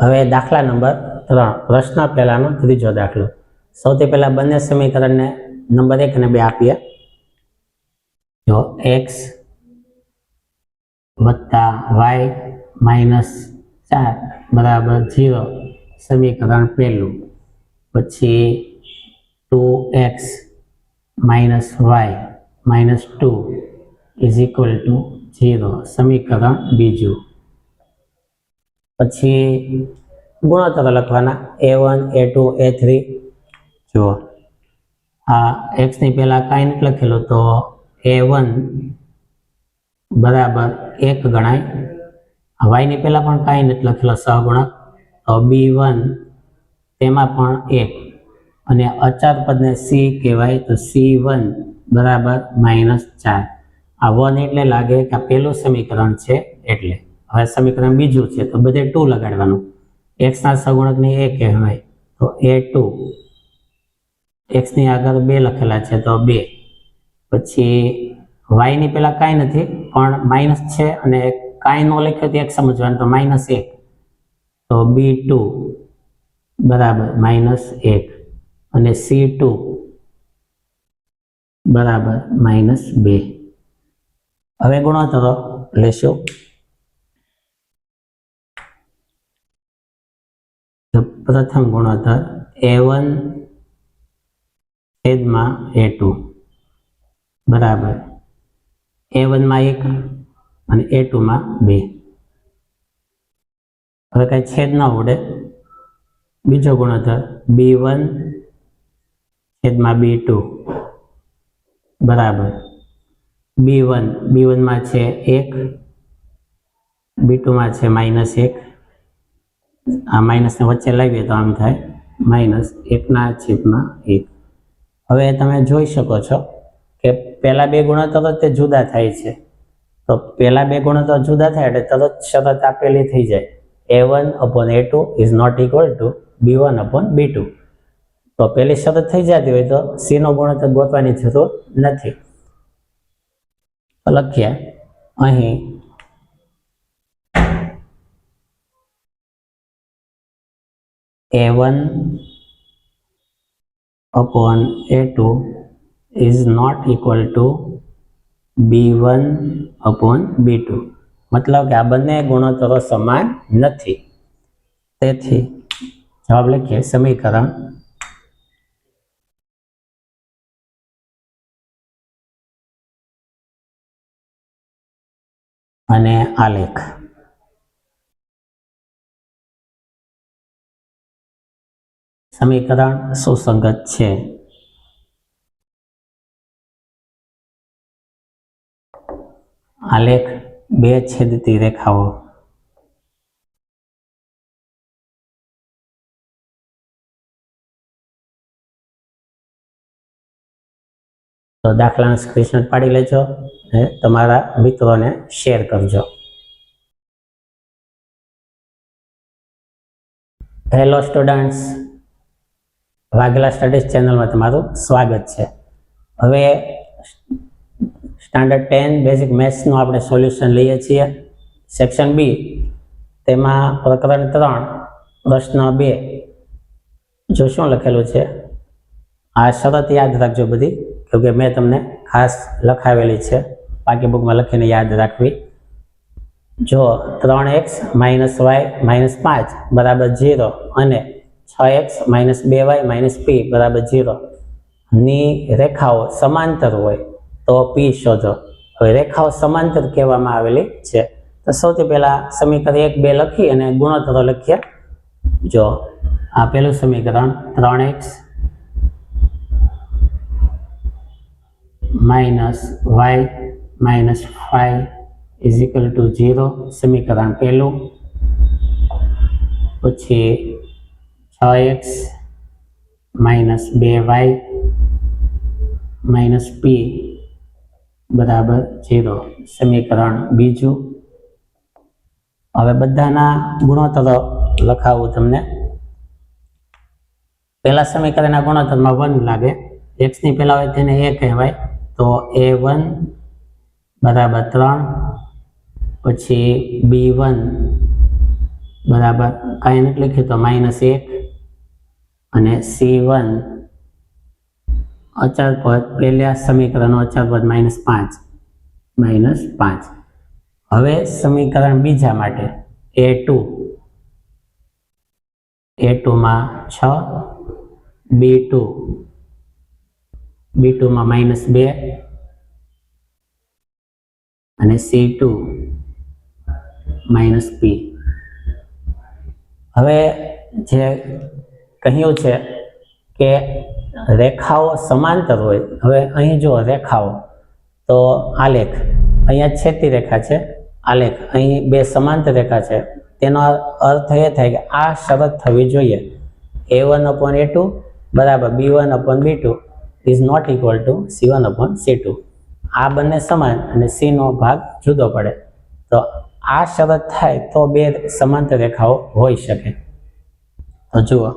હવે દાખલા નંબર 3 પ્રશ્ન પહેલાનો ત્રીજો દાખલો। સૌથી પહેલા બંને સમીકરણને નંબર 1 અને 2 આપીએ। જો x વત્તા y માઇનસ 4 બરાબર 0 સમીકરણ પહેલું। પછી 2x minus y minus 2 is equal to 0 સમીકરણ બીજું। પછી ગુણોત્તર લખવાના a1 a2 a3। જો આ x ની પહેલા કાંઈ નથી લખેલું તો a1 બરાબર 1 ગણાય, y ની પહેલા પણ કાંઈ નથી લખેલો સહગુણક તો b1 તેમાં પણ 1 અને અચાર પદને c કહેવાય તો c1 બરાબર -4। આ 1 એટલે લાગે કે આ પહેલું સમીકરણ છે એટલે। હવે સમીકરણ બીજું છે તો બધે 2 લગાડવાનું। x ના સહગુણકને a કહેવાય તો a2, x ની આગળ 2 લખેલા છે તો 2। પછી y ની પહેલા કાંઈ નથી પણ માઇનસ છે અને કાંઈ ન લખ્યો તો 1 સમજવાનું તો -1 તો b2 બરાબર -1 અને c2 બરાબર -2। હવે ગુણોત્તરો લેશું। પ્રથમ ગુણોત્તર a1 છેદમાં a2 બરાબર a1 માં 1 અને a2 માં 2। હવે કઈ છેદ ન ઉડે। બીજો ગુણોત્તર b1 છેદમાં b2 બરાબર b1 માં છે 1, b2 માં છે -1। આ માઇનસ ને વચ્ચે લાવીએ તો આમ થાય -1/1। હવે તમે જોઈ શકો છો કે પહેલા બે ગુણોત્તરો તે જુદા થાય છે તો પહેલા બે ગુણોત્તર જુદા થાય એટલે તરત શરત આપેલી થઈ જાય a1/a2 is not equal to b1/b2। તો પહેલી શરત થઈ જતી હોય તો c નો ગુણોત્તર ગોતવાની જરૂર નથી। લખીએ અહીં a1/a2 is not equal to b1/b2। મતલબ કે આ બંને ગુણોત્તરો સમાન નથી। તેથી જવાબ લખીએ સમીકરણ અને આલેખ। સમીકરણ સુસંગત છે। આલેખ બે છેદતી રેખાઓ। તો દાખલાનું સ્ક્રીનશોટ પાડી લેજો અને તમારા મિત્રોને શેર કરજો। હેલો સ્ટુડન્ટ્સ, વાઘેલા સ્ટડીઝ ચેનલમાં તમારું સ્વાગત છે। હવે સ્ટાન્ડર્ડ 10 બેઝિક મેથ્સનું આપણે સોલ્યુશન લઈએ છીએ। સેક્શન બી તેમાં પ્રકરણ 3 પ્રશ્ન 2 જો શું લખેલું છે આ શરત યાદ રાખજો બધી, કેમકે મેં તમને ખાસ લખાવેલી છે, બાકી બુકમાં લખીને યાદ રાખવી। જો 3x - y - 5 બરાબર 0 અને 6x - 2y - p બરાબર 0 ની રેખાઓ સમાંતર હોય તો p શોધો। હવે રેખાઓ સમાંતર કહેવામાં આવેલી છે તો સૌથી પહેલા સમીકરણ 1, 2 લખી અને ગુણોત્તરો લખીએ। જો આ પહેલું સમીકરણ 3x - y - 5 is equal to 0 સમીકરણ પહેલું। પછી 6x - 2y - p બરાબર 0 સમીકરણ બીજું। હવે બધાના ગુણોત્તરો લખાવું તમને। પહેલા સમીકરણના ગુણોત્તરમાં 1 લાગે, x ની પહેલા હોય તેને a કહેવાય તો a1 બરાબર 3, પછી b1 બરાબર કાંઈ નથી લખ્યું તો -1 અને C1 અચળ પદ પહેલા સમીકરણનો અચળ પદ -5 હવે સમીકરણ બીજા માટે A2 માં 6 B2 માં -2 અને C2 -P. હવે જે કહ્યું છે કે રેખાઓ સમાંતર હોય. હવે અહીં જો રેખાઓ તો આલેખ અહીંયા છેદતી રેખા છે, આલેખ અહીં બે સમાંતર રેખા છે. તેનો અર્થ એ થાય કે આ શરત થવી જોઈએ A1/A2 બરાબર B1/B2 is not equal to C1/C2. આ બંને સમાન અને C નો ભાગ જુદો પડે. તો આ શરત થાય તો બે સમાંતર રેખાઓ હોઈ શકે. તો જુઓ,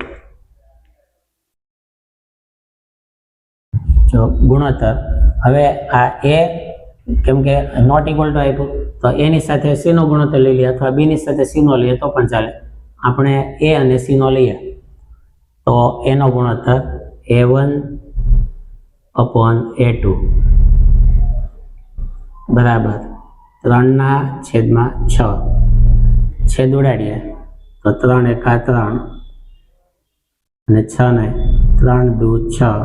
જો ગુણોત્તર, હવે આ A કેમ કે નોટ ઇક્વલ ટુ આપ્યું તો A ની સાથે C નો ગુણોત્તર લઈ લઈએ અથવા B ની સાથે C નો લઈએ તો પણ ચાલે. આપણે A અને C નો લઈએ તો A નો ગુણોત્તર A1/A2 બરાબર 3/6. છેદ ઉડાડીએ તો 3 × 3 અને 6 ને 3 × 2 = 6.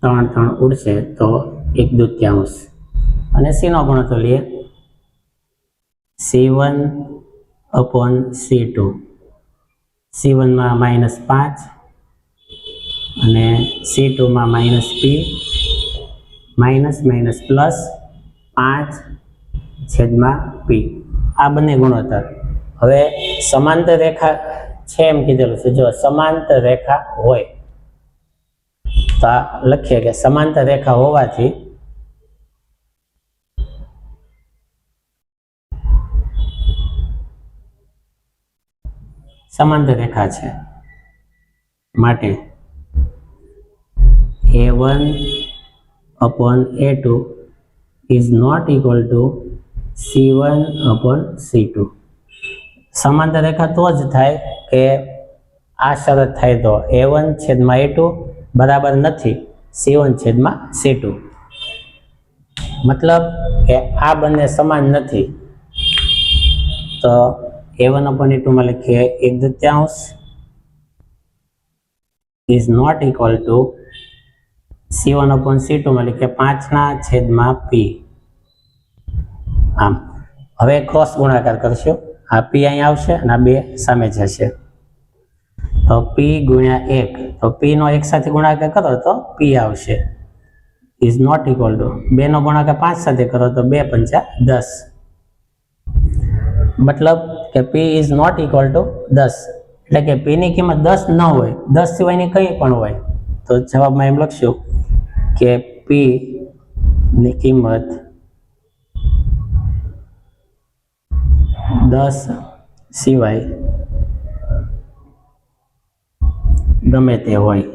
3 ઉડશે તો 1/2 અને C નો ગુણોત્તર લઈએ C1/C2. C1 માં -5 અને C2 માં -P +5/P. આ બંને ગુણોત્તર. હવે સમાંતર રેખા છે એમ કીધેલું છે. જો સમાંતર રેખા હોય તો આ લખીએ કે સમાંતર રેખા હોવાથી સમાંતર રેખા છે માટે A1/A2 is not equal to C1/C2. સમાંતર રેખા તો જ થાય કે આ શરત થાય તો A1/A2 બરાબર નથી C1/C2. મતલબ કે આ બંને સમાન નથી. તો A1/A2 માં લખીએ 1/2 is not equal to C1/C2 માં લખીએ 5/P. આમ હવે ક્રોસ ગુણાકાર કરશું. આ P અહીં આવશે અને આ બે સામે જશે તો P × 1. તો P નો 1 સાથે ગુણાકાર કરો તો P આવશે. is not equal to 2 નો ગુણાકાર 5 સાથે કરો તો 2 × 5 = 10. મતલબ કે P is not equal to 10 એટલે કે P ની કિંમત 10 ન હોય, 10 સિવાયની કંઈ પણ હોય તો જવાબમાં એમ લખશું કે P ની કિંમત 10 સિવાય ગમે તે હોય.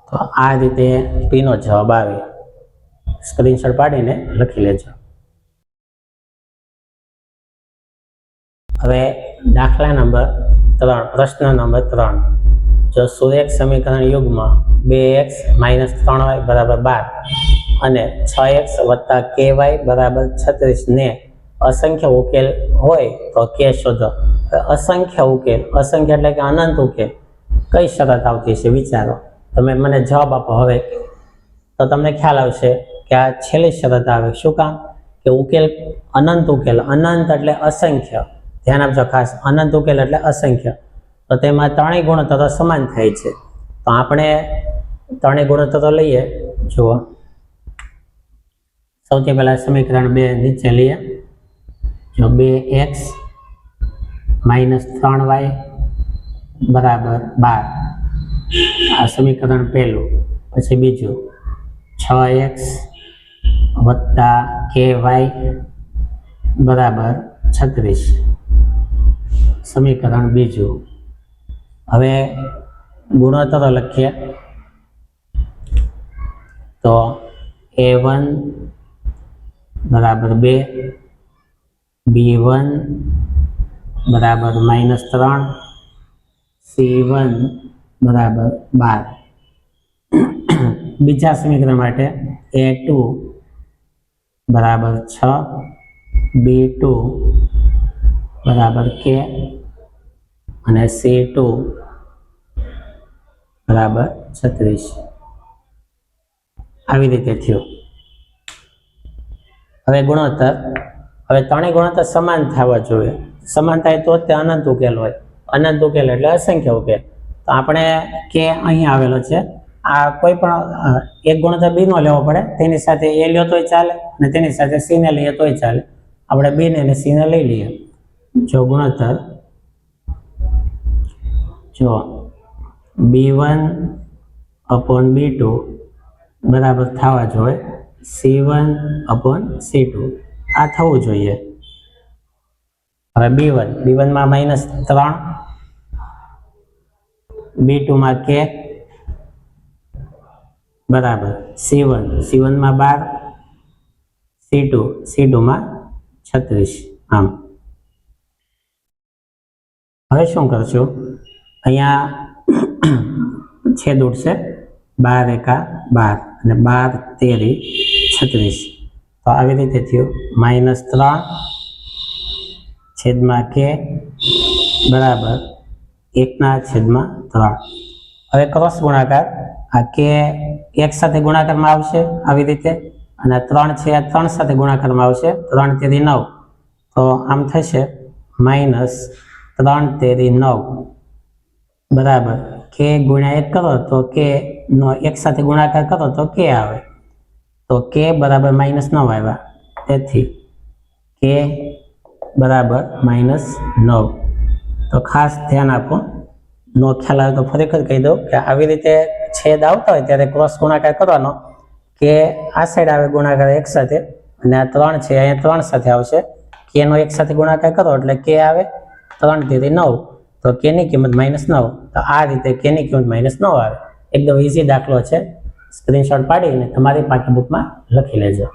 તો આ રીતે P નો જવાબ આવે. સ્ક્રીનશોટ પાડીને લખી લેજો. હવે દાખલા નંબર 3, પ્રશ્ન નંબર 3. જો સુરેખ સમીકરણ યુગ્મ 2x - 3y = 12 અને 6x + ky = 36 ને અસંખ્ય ઉકેલ હોય તો કે શોધો. અસંખ્ય ઉકેલ, અસંખ્ય એટલે કે અનંત ઉકેલ, કઈ શરત આવતી છે વિચારો. તમે મને જવાબ આપો હવે તો તમને ખ્યાલ આવશે કે આ છેલ્લી શરત આવે. શું કામ? કે ઉકેલ અનંત ઉકેલ, અનંત એટલે અસંખ્ય. ધ્યાન આપજો ખાસ, અનંત ઉકેલ એટલે અસંખ્ય. તો તેમાં ત્રણેય ગુણોત્તરો સમાન થાય છે. તો આપણે ત્રણેય ગુણોત્તરો લઈએ. જુઓ, સૌથી પહેલા સમીકરણ 2 નીચે લઈએ. જો 2x - 3y = 12. આ સમીકરણ પહેલું. પછી બીજું 6x + ky = 36. સમીકરણ બીજું. હવે ગુણોત્તરો લખીએ તો A1 = 2 B1 બરાબર -3, C1 બરાબર 12. બીજા સમીકરણ માટે A2 બરાબર 6, B2 બરાબર K અને C2 બરાબર 36. આવી રીતે થયું. હવે ગુણોત્તર, હવે ત્રણેય ગુણોત્તર સમાન થવા જોઈએ. સમાન થાય તો તે અનંત ઉકેલ હોય. અનંત ઉકેલ એટલે અસંખ્ય ઉકેલ. તો આપણે કે અહીં આવેલો છે, આ કોઈ પણ એક ગુણોત્તર બી નો લેવો પડે, તેની સાથે એ લ્યો તોય ચાલે અને તેની સાથે સી ને લઈએ તોય ચાલે. આપણે બી ને અને સી ને લઈ લઈએ. જો ગુણોત્તર, જો B1 upon B2 બરાબર થવા જોઈએ C1 upon C2. આ થવું જોઈએ. હવે B1 માં -3, B2 માં K બરાબર C1 માં 12, C2 માં 36. આમ હવે શું કરશું, અહીંયા છેદ ઉડશે, 12 એકા 12 અને 12 તેરી 36. તો આવી રીતે થયું -3 છેદમાં K બરાબર 1/3. હવે ક્રોસ ગુણાકાર, આ K એક સાથે ગુણાકારમાં આવશે આવી રીતે, અને 3 છે આ 3 સાથે ગુણાકારમાં આવશે, 3 તેરી 9. તો આમ થશે -3 તેરી 9 બરાબર K ગુણ્યા 1 કરો તો K નો 1 સાથે ગુણાકાર કરો તો K આવે. તો K બરાબર -9 આવ્યા. તેથી K બરાબર -9. તો ખાસ ધ્યાન આપો. નો ખ્યાલ આવે તો ફરીથી કહી દઉં કે આવી રીતે છેદ આવતા હોય ત્યારે ક્રોસ ગુણાકાર કરવાનો, કે આ સાઈડ આવે ગુણાકાર 1 સાથે, અને આ 3 છે અહીંયા 3 સાથે આવશે. K નો 1 સાથે ગુણાકાર કરો એટલે K આવે 3 તેરી 9. તો K ની કિંમત -9. તો આ રીતે K ની કિંમત -9 આવે. એકદમ ઈઝી દાખલો છે. સ્ક્રીનશોટ પાડીને તમારી પાઠ્યબુકમાં લખી લેજો.